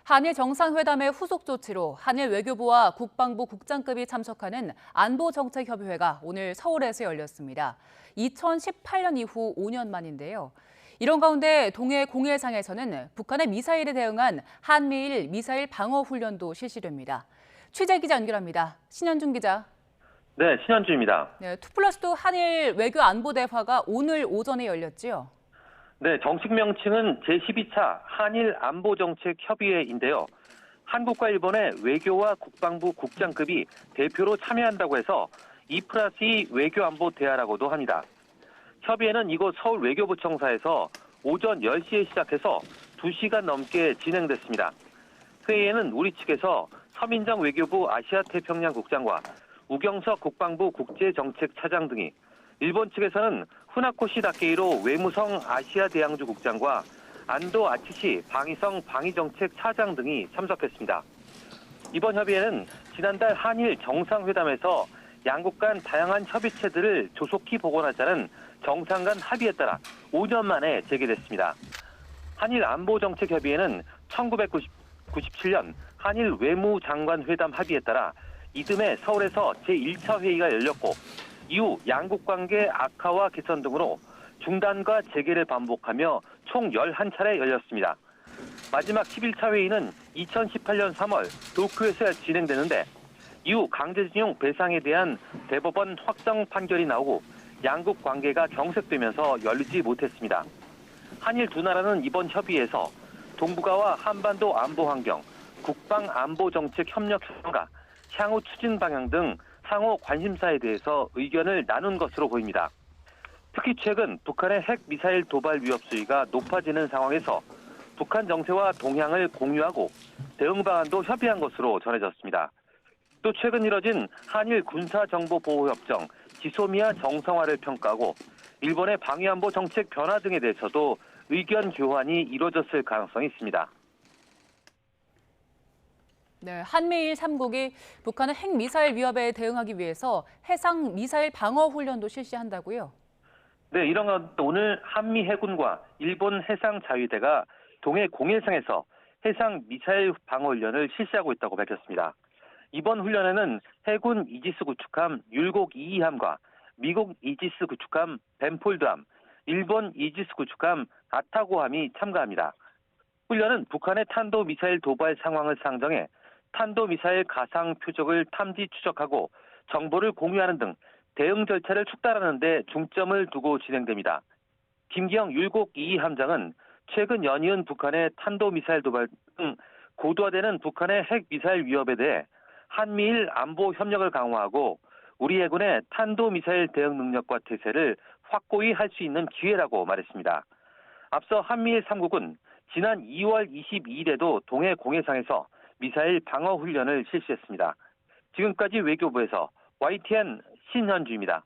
한일 정상회담의 후속 조치로 한일 외교부와 국방부 국장급이 참석하는 안보정책협의회가 오늘 서울에서 열렸습니다. 2018년 이후 5년 만인데요. 이런 가운데 동해 공해상에서는 북한의 미사일에 대응한 한미일 미사일 방어 훈련도 실시됩니다. 취재 기자 연결합니다. 신현준 기자. 네, 신현주입니다. 네, 2+2 한일 외교 안보 대화가 오늘 오전에 열렸지요. 네, 정식 명칭은 제12차 한일 안보정책협의회인데요. 한국과 일본의 외교와 국방부 국장급이 대표로 참여한다고 해서 2+2 외교안보 대화라고도 합니다. 협의회는 이곳 서울 외교부청사에서 오전 10시에 시작해서 2시간 넘게 진행됐습니다. 회의에는 우리 측에서 서민정 외교부 아시아태평양 국장과 우경석 국방부 국제정책차장 등이, 일본 측에서는 후나코시 다케이로 외무성 아시아 대양주 국장과 안도 아치시 방위성 방위정책 차장 등이 참석했습니다. 이번 협의회는 지난달 한일 정상회담에서 양국 간 다양한 협의체들을 조속히 복원하자는 정상 간 합의에 따라 5년 만에 재개됐습니다. 한일 안보정책협의회는 1997년 한일 외무장관회담 합의에 따라 이듬해 서울에서 제1차 회의가 열렸고, 이후 양국 관계 악화와 개선 등으로 중단과 재개를 반복하며 총 11차례 열렸습니다. 마지막 11차 회의는 2018년 3월 도쿄에서 진행되는데, 이후 강제징용 배상에 대한 대법원 확정 판결이 나오고 양국 관계가 경색되면서 열리지 못했습니다. 한일 두 나라는 이번 협의에서 동북아와 한반도 안보 환경, 국방 안보 정책 협력強화, 향후 추진 방향 등 상호 관심사에 대해서 의견을 나눈 것으로 보입니다. 특히 최근 북한의 핵 미사일 도발 위협 수위가 높아지는 상황에서 북한 정세와 동향을 공유하고 대응 방안도 협의한 것으로 전해졌습니다. 또 최근 이뤄진 한일 군사정보보호협정 지소미아 정상화를 평가하고 일본의 방위안보 정책 변화 등에 대해서도 의견 교환이 이루어졌을 가능성이 있습니다. 네, 한미일 3국이 북한의 핵미사일 위협에 대응하기 위해서 해상 미사일 방어 훈련도 실시한다고요? 네, 이런 가운데 오늘 한미 해군과 일본 해상자위대가 동해 공해상에서 해상 미사일 방어 훈련을 실시하고 있다고 밝혔습니다. 이번 훈련에는 해군 이지스 구축함 율곡 2함과 미국 이지스 구축함 벤폴드함, 일본 이지스 구축함 아타고함이 참가합니다. 훈련은 북한의 탄도미사일 도발 상황을 상정해 탄도미사일 가상 표적을 탐지 추적하고 정보를 공유하는 등 대응 절차를 축달하는 데 중점을 두고 진행됩니다. 김기영 율곡 2 함장은 최근 연이은 북한의 탄도미사일 도발 등 고도화되는 북한의 핵미사일 위협에 대해 한미일 안보 협력을 강화하고 우리 해군의 탄도미사일 대응 능력과 태세를 확고히 할 수 있는 기회라고 말했습니다. 앞서 한미일 3국은 지난 2월 22일에도 동해 공해상에서 미사일 방어 훈련을 실시했습니다. 지금까지 외교부에서 YTN 신현주입니다.